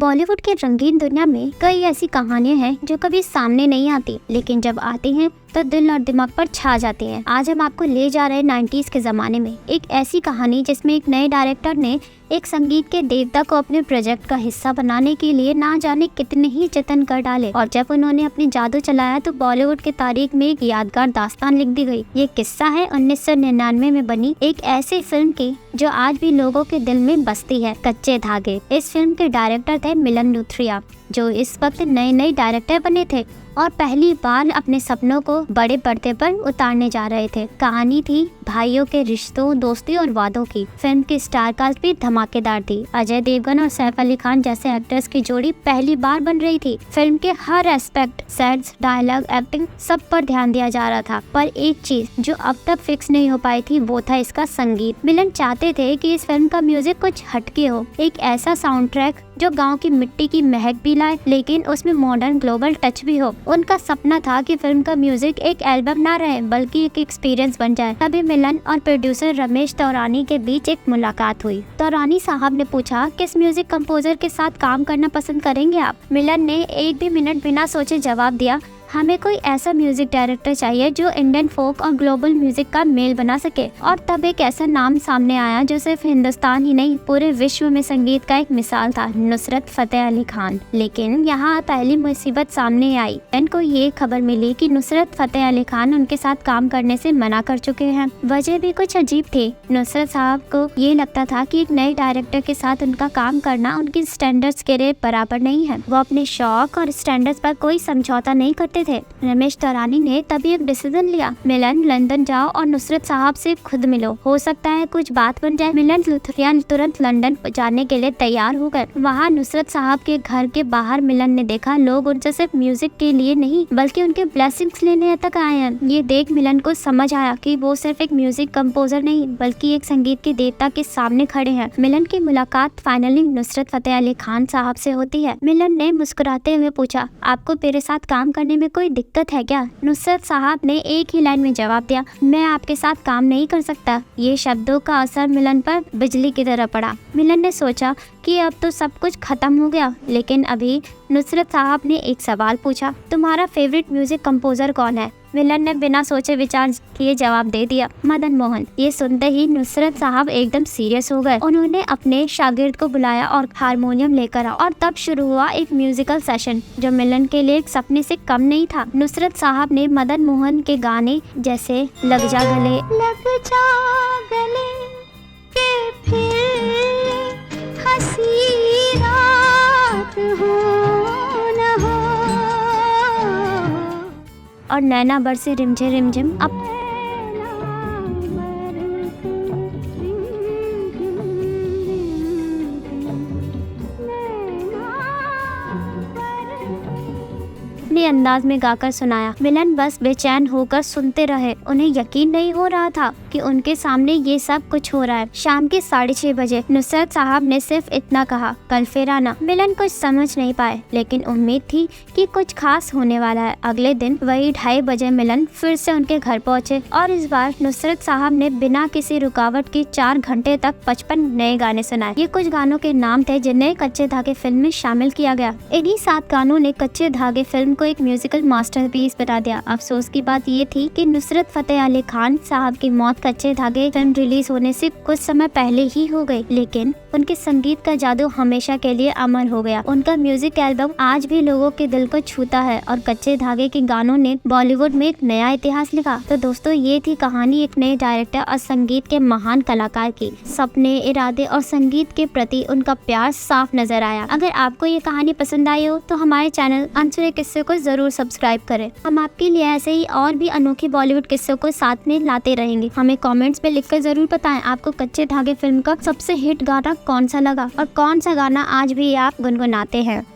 बॉलीवुड के रंगीन दुनिया में कई ऐसी कहानियां हैं जो कभी सामने नहीं आती, लेकिन जब आती हैं तो दिल और दिमाग पर छा जाती हैं। आज हम आपको ले जा रहे हैं 90s के ज़माने में, एक ऐसी कहानी जिसमें एक नए डायरेक्टर ने एक संगीत के देवता को अपने प्रोजेक्ट का हिस्सा बनाने के लिए ना जाने कितने ही जतन कर डाले, और जब उन्होंने अपनी जादू चलाया तो बॉलीवुड की तारीख में एक यादगार दास्तान लिख दी गई। ये किस्सा है 1999 में बनी एक ऐसी फिल्म की जो आज भी लोगों के दिल में बसती है, कच्चे धागे। इस फिल्म के डायरेक्टर थे मिलन लुथ्रिया, जो इस वक्त नए डायरेक्टर बने थे और पहली बार अपने सपनों को बड़े पर्दे पर उतारने जा रहे थे। कहानी थी भाइयों के रिश्तों, दोस्ती और वादों की। फिल्म की स्टार कास्ट भी धमाकेदार थी। अजय देवगन और सैफ अली खान जैसे एक्टर्स की जोड़ी पहली बार बन रही थी। फिल्म के हर एस्पेक्ट, सेट्स, डायलॉग, एक्टिंग, सब पर ध्यान दिया जा रहा था। पर एक चीज जो अब तक फिक्स नहीं हो पाई थी वो था इसका संगीत। मिलन चाहते थे कि इस फिल्म का म्यूजिक कुछ हटके हो, एक ऐसा साउंड ट्रैक जो गांव की मिट्टी की महक भी लाए, लेकिन उसमें मॉडर्न ग्लोबल टच भी हो। उनका सपना था कि फिल्म का म्यूजिक एक एल्बम ना रहे बल्कि एक एक्सपीरियंस बन जाए। तभी मिलन और प्रोड्यूसर रमेश तौरानी के बीच एक मुलाकात हुई। तौरानी साहब ने पूछा, किस म्यूजिक कंपोजर के साथ काम करना पसंद करेंगे आप? मिलन ने एक भी मिनट बिना सोचे जवाब दिया, हमें कोई ऐसा म्यूजिक डायरेक्टर चाहिए जो इंडियन फोक और ग्लोबल म्यूजिक का मेल बना सके। और तब एक ऐसा नाम सामने आया जो सिर्फ हिंदुस्तान ही नहीं पूरे विश्व में संगीत का एक मिसाल था, नुसरत फतेह अली खान। लेकिन यहाँ पहली मुसीबत सामने आई। इनको ये खबर मिली कि नुसरत फतेह अली खान उनके साथ काम करने से मना कर चुके हैं। वजह भी कुछ अजीब थी। नुसरत साहब को ये लगता था कि एक नए डायरेक्टर के साथ उनका काम करना उनकी स्टैंडर्ड्स के बराबर नहीं है। वो अपने शौक और स्टैंडर्ड्स पर कोई समझौता नहीं करते थे। रमेश तौरानी ने तभी एक डिसीजन लिया, मिलन लंदन जाओ और नुसरत साहब से खुद मिलो, हो सकता है कुछ बात बन जाए। मिलन लुथ्रिया तुरंत लंदन जाने के लिए तैयार हो गए। वहाँ नुसरत साहब के घर के बाहर मिलन ने देखा लोग उनसे सिर्फ म्यूजिक के लिए नहीं बल्कि उनके ब्लेसिंग्स लेने तक आए हैं। ये देख मिलन को समझ आया कि वो सिर्फ एक म्यूजिक कंपोजर नहीं बल्कि एक संगीत के देवता के सामने खड़े हैं। मिलन की मुलाकात फाइनली नुसरत फतेह अली खान साहब से होती है। मिलन ने मुस्कुराते हुए पूछा, आपको मेरे साथ काम करने में कोई दिक्कत है क्या? नुसरत साहब ने एक ही लाइन में जवाब दिया, मैं आपके साथ काम नहीं कर सकता। ये शब्दों का असर मिलन पर बिजली की तरह पड़ा। मिलन ने सोचा कि अब तो सब कुछ खत्म हो गया, लेकिन अभी नुसरत साहब ने एक सवाल पूछा, तुम्हारा फेवरेट म्यूजिक कंपोजर कौन है? मिलन ने बिना सोचे विचार किए जवाब दे दिया, मदन मोहन। ये सुनते ही नुसरत साहब एकदम सीरियस हो गए। उन्होंने अपने शागिर्द को बुलाया और हारमोनियम लेकर आया और तब शुरू हुआ एक म्यूजिकल सेशन जो मिलन के लिए एक सपने से कम नहीं था। नुसरत साहब ने मदन मोहन के गाने जैसे लग जा गले के फिर हंसी रात हो न हो और नैना बरसे रिमझिम अब अपने अंदाज में गाकर सुनाया। मिलन बस बेचैन होकर सुनते रहे। उन्हें यकीन नहीं हो रहा था कि उनके सामने ये सब कुछ हो रहा है। शाम के 6:30 बजे नुसरत साहब ने सिर्फ इतना कहा, कल फिर आना। मिलन कुछ समझ नहीं पाए, लेकिन उम्मीद थी कि कुछ खास होने वाला है। अगले दिन वही 2:30 बजे मिलन फिर से उनके घर पहुँचे और इस बार नुसरत साहब ने बिना किसी रुकावट के 4 घंटे तक 55 नए गाने सुनाए। ये कुछ गानों के नाम थे जिन्हें कच्चे धागे फिल्म में शामिल किया गया। इन्हीं 7 गानों ने कच्चे धागे फिल्म को एक म्यूजिकल मास्टरपीस बना दिया। अफसोस की बात ये थी कि नुसरत फतेह अली खान साहब की मौत कच्चे धागे फिल्म रिलीज होने से कुछ समय पहले ही हो गई, लेकिन उनके संगीत का जादू हमेशा के लिए अमर हो गया। उनका म्यूजिक एल्बम आज भी लोगों के दिल को छूता है और कच्चे धागे के गानों ने बॉलीवुड में एक नया इतिहास लिखा। तो दोस्तों, ये थी कहानी एक नए डायरेक्टर और संगीत के महान कलाकार की। सपने, इरादे और संगीत के प्रति उनका प्यार साफ नजर आया। अगर आपको ये कहानी पसंद आई हो तो हमारे चैनल अनसुने किस्से को जरूर सब्सक्राइब करें। हम आपके लिए ऐसे ही और भी अनोखे बॉलीवुड किस्सों को साथ में लाते रहेंगे। हमें कमेंट्स में लिखकर जरूर बताएं आपको कच्चे धागे फिल्म का सबसे हिट गाना कौन सा लगा और कौन सा गाना आज भी आप गुनगुनाते हैं।